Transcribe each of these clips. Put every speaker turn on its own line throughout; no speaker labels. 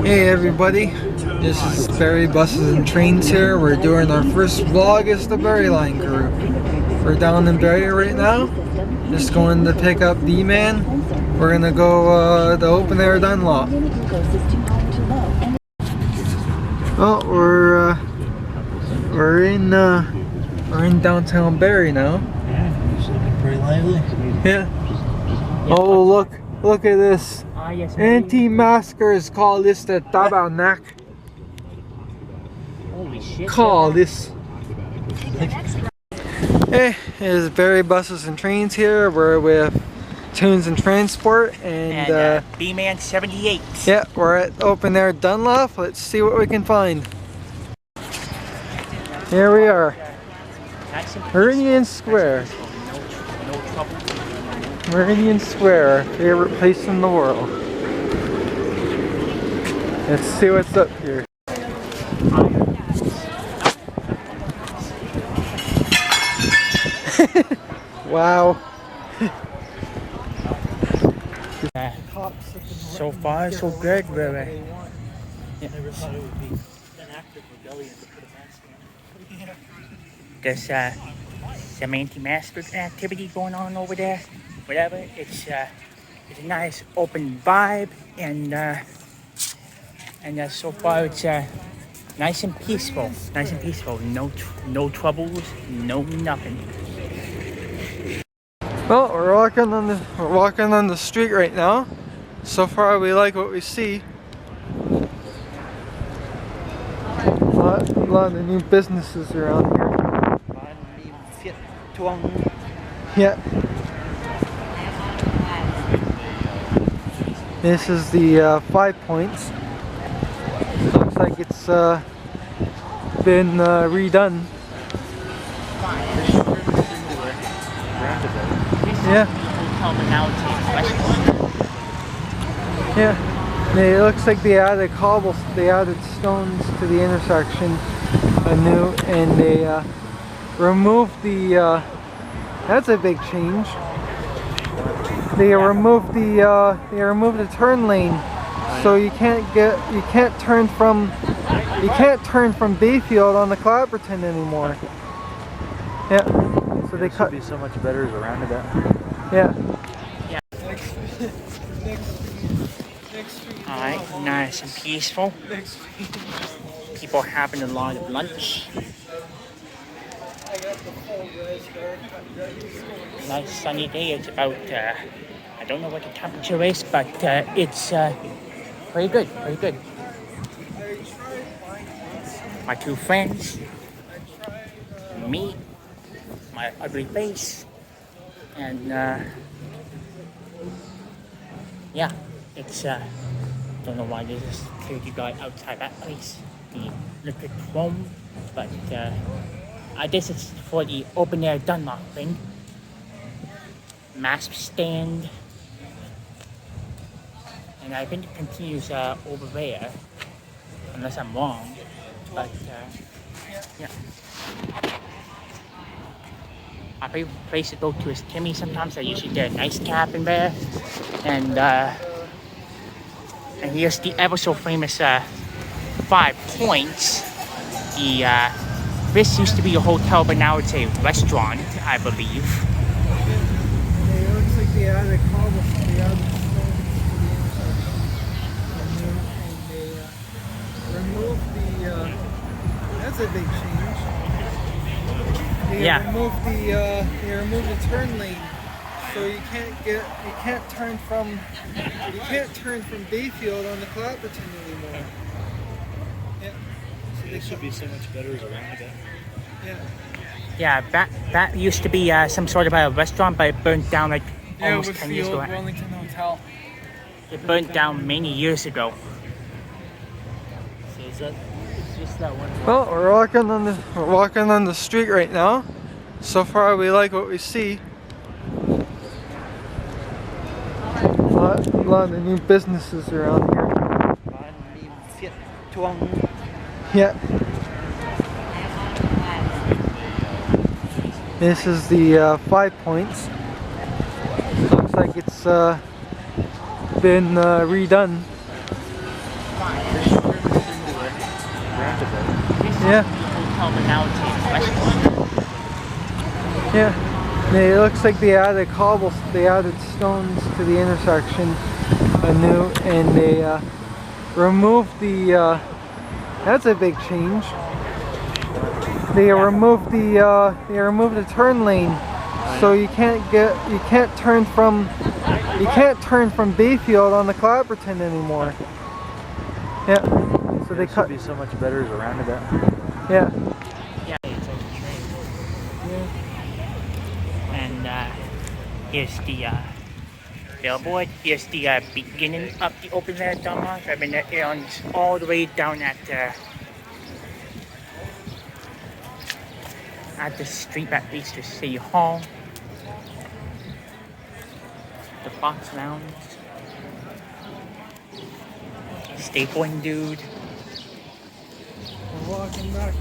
Hey everybody, this is Barrie Buses and Trains here. We're doing our first vlog as the Barrie Line crew. We're down in Barrie right now, just going to pick up D-Man. We're gonna go the Open Air Dunlop. Oh, we're in downtown Barrie now.
Yeah, it's looking pretty lively.
Yeah. Oh look at this. Anti-maskers call this the tabarnak.
Holy shit.
Call this. Hey, it's Barrie Buses and Trains here. We're with Tunes and Transport and
B-Man 78.
Yeah, we're at Open Air Dunlop. Let's see what we can find. Here we are. Meridian Square.
No trouble.
Meridian Square, our favorite place in the world. Let's see what's up here. Wow.
So far, so good, really.
Never thought it would be an active rebellion to put a mask on.
There's some anti-mask activity going on over there. Whatever. It's a nice open vibe, and so far it's nice and peaceful. Nice and peaceful. No troubles. No nothing.
Well, we're walking on the street right now. So far, we like what we see. A lot of new businesses around here. Yeah. This is the 5 Points. Looks like it's been redone. Yeah. Yeah. It looks like they added they added stones to the intersection anew, and they removed the. That's a big change. They removed the turn lane, so you can't turn from Bayfield on the Clapperton anymore. Yeah. So they cut.
Be so much better around that.
Yeah.
Yeah. Alright, nice and peaceful. People having a lot of lunch. Nice sunny day. It's about I don't know what the temperature is, but it's pretty good. Pretty good. My two friends, me, my ugly face, and yeah, it's don't know why there's a security guard outside that place, the liquid chrome, but this is for the Open Air Dunlop thing. Mask stand, and I think it continues over there, unless I'm wrong, but yeah. My favorite place to go to is Timmy. Sometimes I usually get a nice cap in there, and here's the ever so famous 5 Points. This used to be a hotel, but now it's a restaurant, I believe.
It looks like they added cobblestone, they added stones to the intersection, and they removed the. That's a big change. They removed the turn lane, so you can't turn from Bayfield on the Clapperton anymore. Yeah. So
It should be so much better around that.
Yeah.
Yeah, that used to be some sort of a restaurant, but it burnt down like almost 10 years ago.
Yeah, it was the old Wellington Hotel.
It burnt down many years ago.
So is that? It's just that one.
Well, we're walking on the street right now. So far, we like what we see. A lot of new businesses around here. Yeah. This is the 5 Points. Looks like it's been redone. Yeah.
Hotel, but now it's a restaurant.
Yeah. It looks like they added they added stones to the intersection anew, and they removed the. That's a big change. They removed the turn lane, so you can't turn from Bayfield on the Clapperton anymore. Yeah. So they cut.
Be so much better as a roundabout.
Yeah.
Yeah. And here's the billboard. Here's the beginning of the Open Air Dunlop. I mean, it runs all the way down at the street that leads to City Hall. The Fox Lounge. Stapling Dude.
We're walking back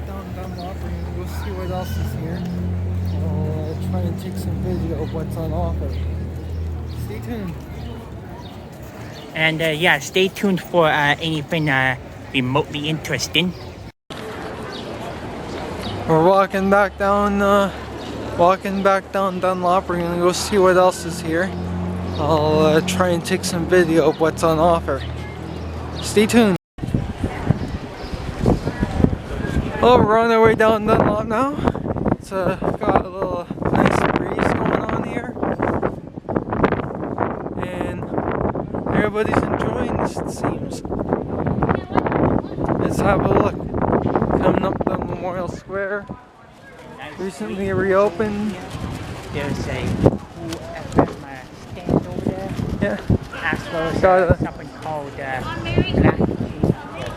down Dunlop. We're gonna go see what else is here. I'll try and take some video of what's on offer. Stay tuned.
And yeah, stay tuned for anything remotely interesting.
We're walking back down Dunlop. We're gonna go see what else is here. I'll try and take some video of what's on offer. Stay tuned. Oh, we're on our way down Dunlop now. It's got a little nice breeze going on here, and everybody's enjoying this, it seems. Let's have a look. Coming up the Memorial Square, recently reopened.
There's a cool FM stand over there.
Yeah.
As well as something called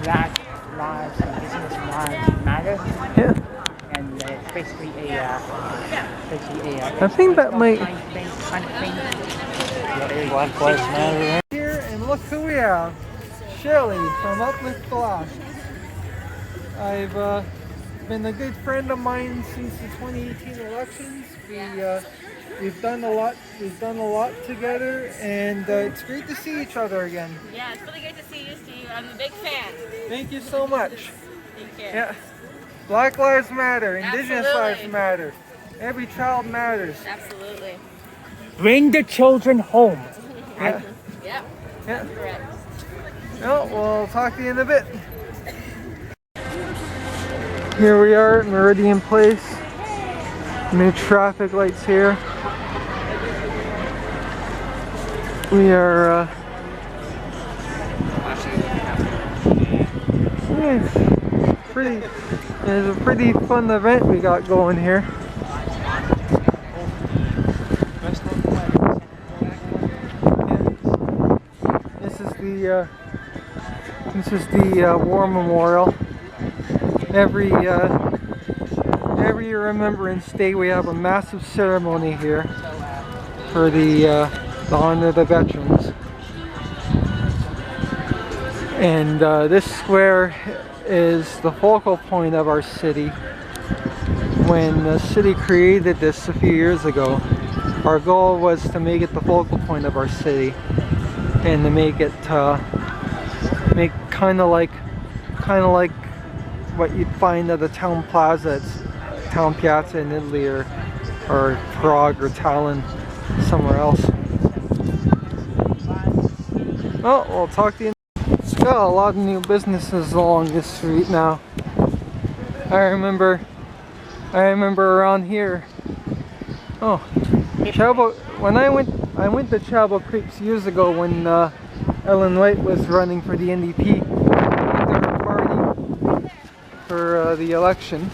Black Lives and Business Lives Matter.
Yeah.
And it's basically a
I think that might.
kind of thing.
Black Lives Matter.
Here, and look who we have. Shelley from Uplift Glass. I've been a good friend of mine since the 2018 elections. We've done a lot. We've done a lot together, and it's great to see each other again.
Yeah, it's really great to see you, Steve. I'm a big fan.
Thank you so much.
Thank you.
Yeah. Black Lives Matter. Indigenous
Absolutely.
lives matter. Every child matters.
Absolutely.
Bring the children home.
Yeah.
Yep.
Yeah.
Correct.
Well, we'll talk to you in a bit. Here we are at Meridian Place. New traffic lights here. We are it's a pretty fun event we got going here. This is the War Memorial. Every Remembrance Day we have a massive ceremony here for the honor of the veterans. And this square is the focal point of our city. When the city created this a few years ago, our goal was to make it the focal point of our city and to make it make kind of like what you'd find at the town plaza, town piazza in Italy or Prague or Tallinn, somewhere else. Well, we'll talk to you. It's got a lot of new businesses along this street now. I remember around here. Oh, when I went to Chabo Creeks years ago when Ellen White was running for the NDP. Their party for the election.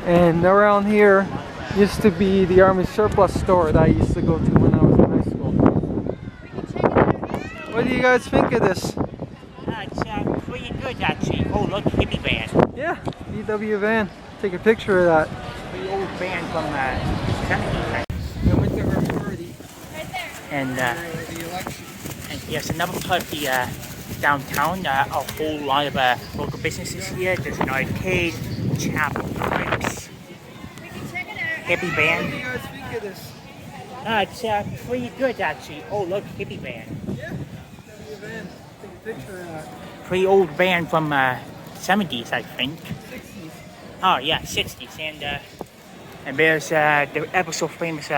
And around here used to be the Army surplus store that I used to go to when I was in high school. What do you guys think of this?
It's pretty good actually. Oh look, hippie van.
Yeah, VW van. Take a picture of that.
The old van from 70s.
I went to her party.
And
The election.
and yes, another part of the downtown. A whole lot of local businesses here. There's an arcade, Chapel Cribs, hippie
What
van.
do you guys think of this?
It's pretty good actually. Oh look, hippie van.
Yeah, VW van. Take a picture of that.
pretty old band from 70s, I think.
60s.
Oh yeah, 60s. And there's the ever so famous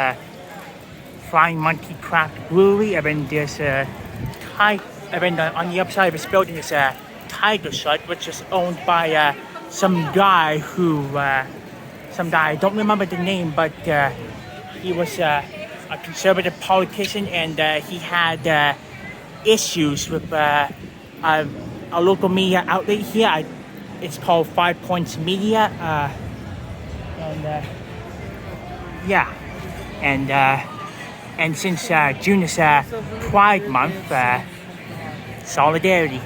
Flying Monkey Craft Brewery. And then there's and then on the upside of this building is a Tiger Shut, which is owned by some guy I don't remember the name, but he was a conservative politician, and he had issues with a local media outlet here. It's called 5 Points Media, and since June is Pride Month, solidarity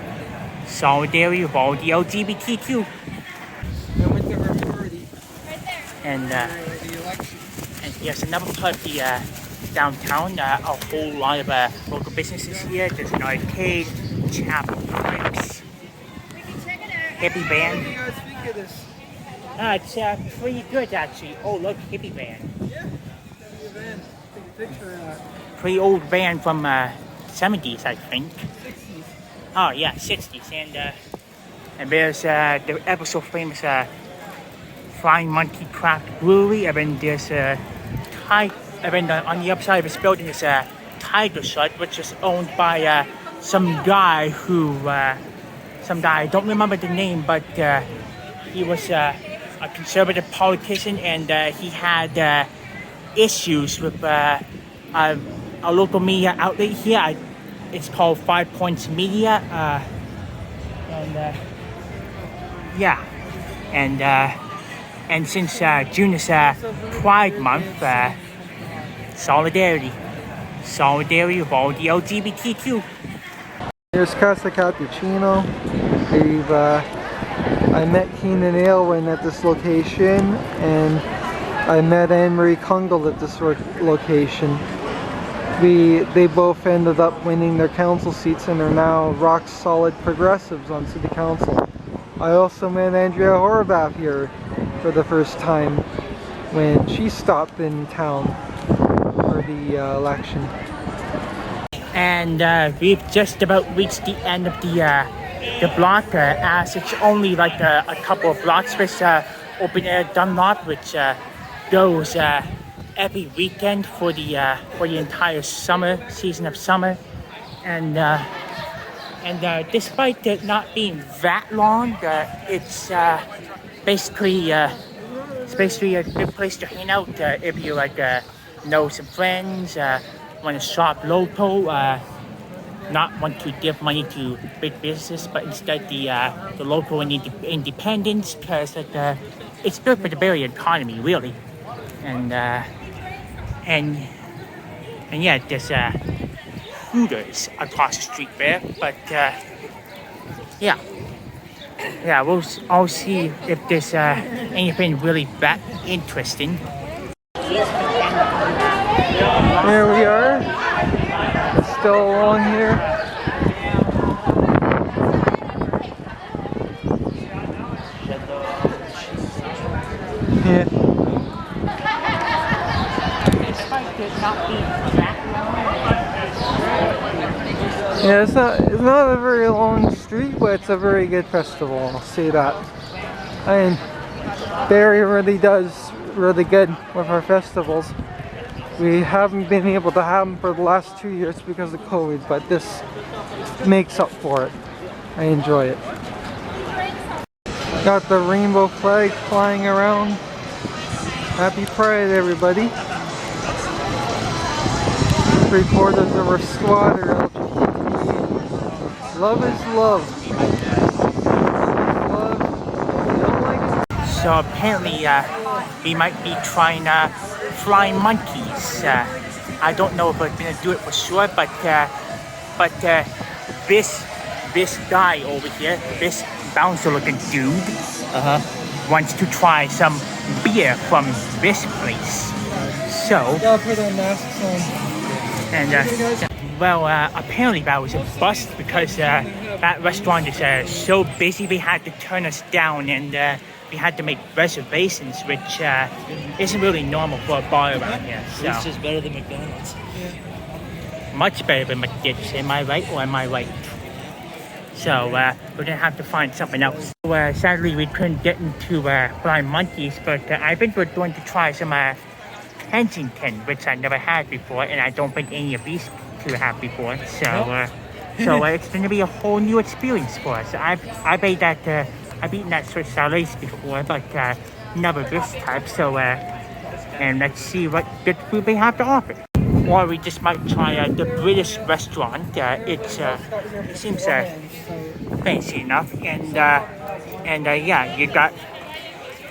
with all the LGBTQ.
I went to her party.
And
The election.
and here's another part of the downtown. A whole lot of local businesses here. There's an arcade, chapel cribs, hippie
What do
band.
you guys think of this?
It's pretty good actually. Oh look, hippie band.
Yeah. Van. Take a picture of that.
Pretty old band from 70s, I think.
60s.
Oh yeah, 60s. And there's the ever so famous Flying Monkey Craft Brewery. And then there's and then on the upside of this building is a Tiger Shut, which is owned by some guy I don't remember the name, but he was a conservative politician, and he had issues with a local media outlet here. It's called 5 Points Media, and since June is Pride Month, solidarity with all the LGBTQ.
Here's Casa Cappuccino. I met Keenan Aylwin at this location, and I met Anne-Marie Kungle at this location. They both ended up winning their council seats and are now rock solid progressives on city council. I also met Andrea Horvath here for the first time when she stopped in town for the election.
And we've just about reached the end of the block, as it's only like a couple of blocks. This Open Air Dunlop, which goes every weekend for the entire season of summer, and despite it not being that long, it's basically a good place to hang out if you know some friends, want to shop local, not want to give money to big business, but instead the local and independents, because it's good for the Barrie economy, really. And yeah, there's Hooters across the street there, but I'll see if there's anything really that interesting.
Here we are. It's still along here. Yeah.
Despite it not being that long.
Yeah, it's not a very long street, but it's a very good festival, I'll say that. And Barrie really does really good with our festivals. We haven't been able to have them for the last 2 years because of COVID, but this makes up for it. I enjoy it. Got the rainbow flag flying around. Happy Pride, everybody. 3/4 of our squad are LGBT. Love is love. Love. You don't like it?
So apparently, we might be trying flying monkeys. I don't know if we're gonna do it for sure, but this guy over here, this bouncer-looking dude, wants to try some beer from this place. So,
Gotta put our masks on.
and apparently that was a bust because that restaurant is so busy they had to turn us down, and we had to make reservations, which isn't really normal for a bar around here. So.
It's just better than McDonald's.
Much better than McDonald's. Am I right or am I right? So we're gonna have to find something else. So, sadly, we couldn't get into Flying Monkeys, but I think we're going to try some Kensington, which I never had before, and I don't think any of these two have before. So, it's going to be a whole new experience for us. I've eaten that Swiss salads before, but never this type. So, and let's see what good food they have to offer. Or we just might try the British restaurant. It seems fancy enough, and yeah, you got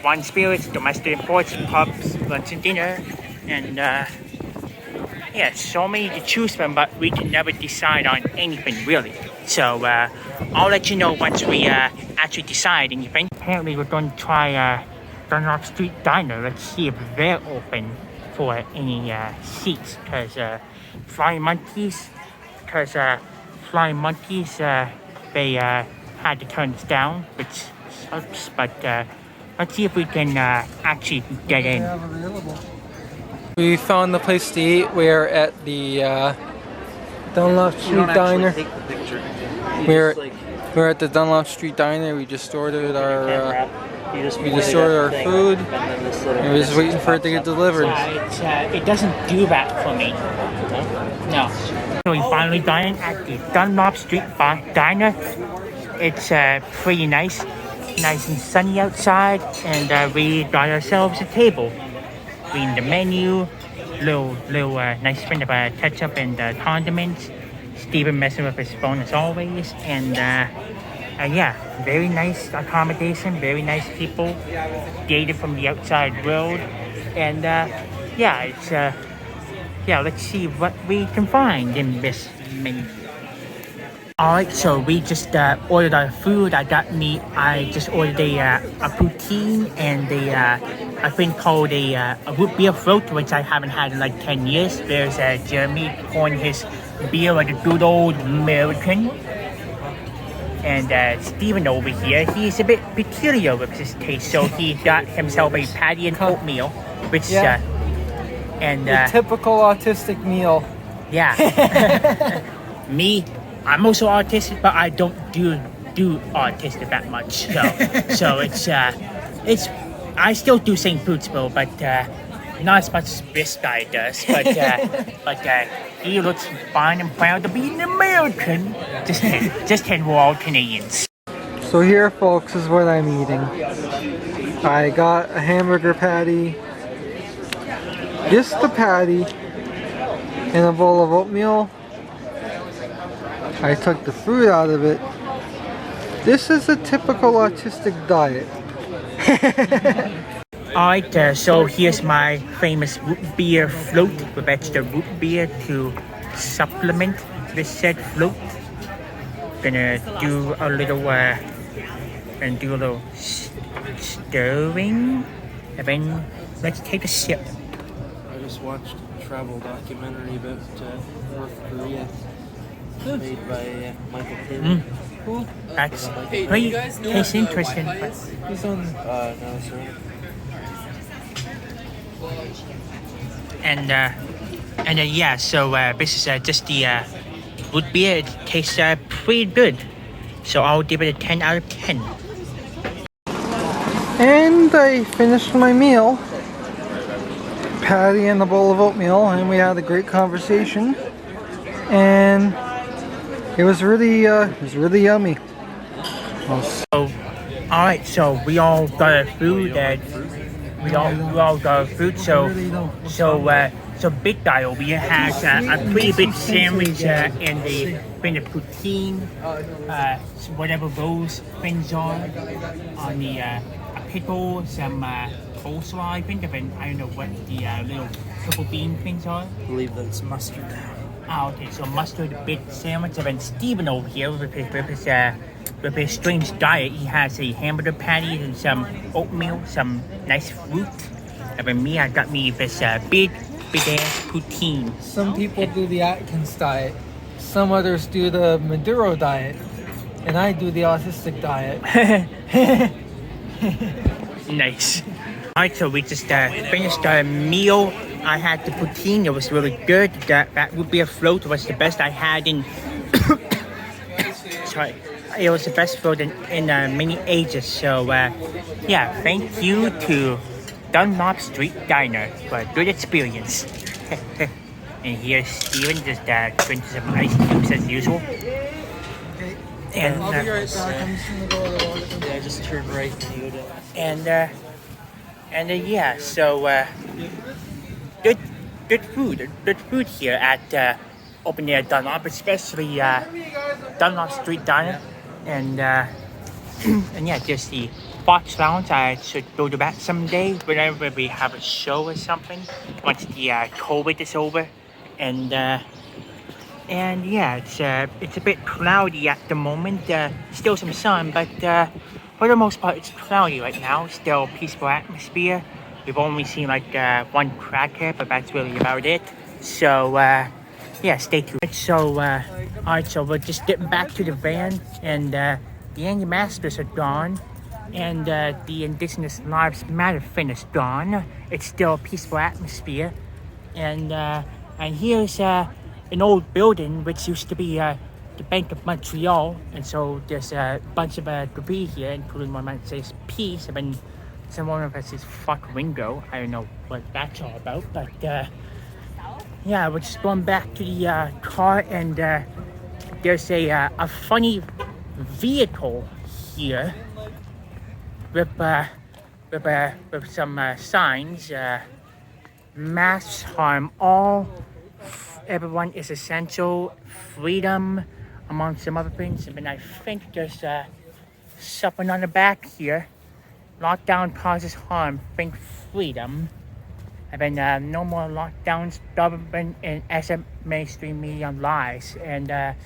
wine, spirits, domestic imports, pubs, lunch and dinner, and yeah, so many to choose from, but we can never decide on anything really. So I'll let you know once we actually decide anything. Apparently we're going to try Dunlop Street Diner. Let's see if they're open for any seats, because Flying Monkeys, they had to turn us down, which sucks, but let's see if we can actually get in.
We found the place to eat. We're at the Dunlop Street Diner. We're at the Dunlop Street Diner. We just ordered our food, and we're just waiting for it to get delivered.
It doesn't do that for me. No. So we finally dined at the Dunlop Street Diner. It's pretty nice and sunny outside, and we got ourselves a table. Reading the menu, little nice print of ketchup and condiments. Steven messing with his phone as always, and yeah, very nice accommodation, very nice people, dated from the outside world, and yeah, it's yeah. Let's see what we can find in this menu. Alright, so we just ordered our food. I just ordered a poutine and a thing called a root beer float, which I haven't had in like 10 years. There's Jeremy pouring his beer like a good old American. And Steven over here, he's a bit peculiar with his taste, so he got himself a patty and oatmeal, which and
a typical autistic meal.
Yeah. Me, I'm also autistic, but I don't do autistic that much. So it's I still do St. Food Spill, but not as much as this guy does. But he looks fine and proud to be an American. Just kidding, we're all Canadians.
So here, folks, is what I'm eating. I got a hamburger patty, just the patty, and a bowl of oatmeal. I took the fruit out of it. This is a typical autistic diet.
Alright, so here's my famous root beer float with extra root beer to supplement this said float. Gonna do a little stirring, and then let's take a sip.
I just watched a travel documentary about North Korea. Made by Michael Taylor.
Cool.
That's pretty interesting.
He's on.
No, sir.
And yeah, so this is just the root beer. It tastes pretty good. So I'll give it a 10 out of 10.
And I finished my meal. Patty and a bowl of oatmeal, and we had a great conversation. And it was really yummy.
So, alright, so we all got our food, we all got our food, so big guy over here has a pretty big sandwich and a thing of poutine, whatever those things are, on the a pickle, some coleslaw, I think of it. I don't know what the little triple bean things are.
I believe that's mustard.
Okay, so mustard big sandwich, and then Steven over here with his strange diet, he has a hamburger patty and some oatmeal, some nice fruit. And then me, I got me this big ass poutine.
Some people do the Atkins diet. Some others do the Maduro diet. And I do the autistic diet.
Nice. Alright, so we just finished our meal. I had the poutine, it was really good. That would be a float, was the best I had in sorry. it was the best food in many ages. So yeah, thank you to Dunlop Street Diner for a good experience. And here's Steven just drinking some ice cubes as usual. And
I'll be right back. I'm just gonna go to the water.
Yeah, just turn right and you go to.
and yeah, so good food here at Open Air Dunlop, especially Dunlop Street Diner, and and yeah, just the Fox Lounge. I should go to that someday whenever we have a show or something once the COVID is over, and yeah, it's a bit cloudy at the moment. Still some sun, but for the most part, it's cloudy right now. Still peaceful atmosphere. We've only seen like one crackhead, but that's really about it. So yeah, stay tuned. So alright, so we're just getting back to the van, and the anti-maskers are gone, and the Indigenous Lives Matter thing is gone. It's still a peaceful atmosphere, and here's an old building which used to be the Bank of Montreal, and so there's a bunch of debris here, including one that says peace, and then someone of us says fuck Ringo. I don't know what that's all about, but yeah, we're just going back to the car, and there's a funny vehicle here with some signs. Masks harm all. Everyone is essential. Freedom, among some other things. And then I think there's something on the back here. Lockdown causes harm. Think freedom. And then no more lockdowns. Government and SM mainstream media lies. And I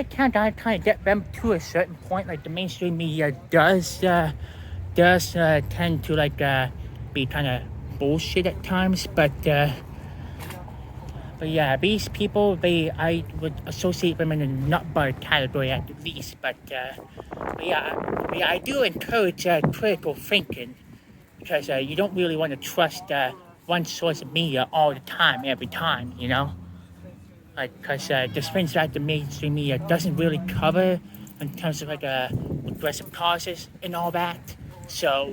kind of get them to a certain point. Like the mainstream media does tend to like be kind of bullshit at times, but yeah, these people, I would associate them in the nutbud category at least. But yeah, I do encourage critical thinking, because you don't really want to trust one source of media all the time, every time, you know? Like, because there's things that the mainstream media doesn't really cover in terms of like aggressive causes and all that. So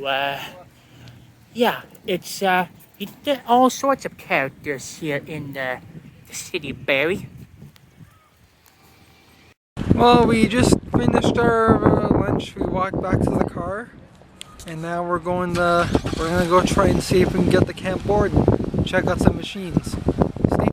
yeah, it's you get all sorts of characters here in the city of Barrie.
Well, we just finished our lunch. We walked back to the car, and now we're gonna go try and see if we can get the camp board and check out some machines.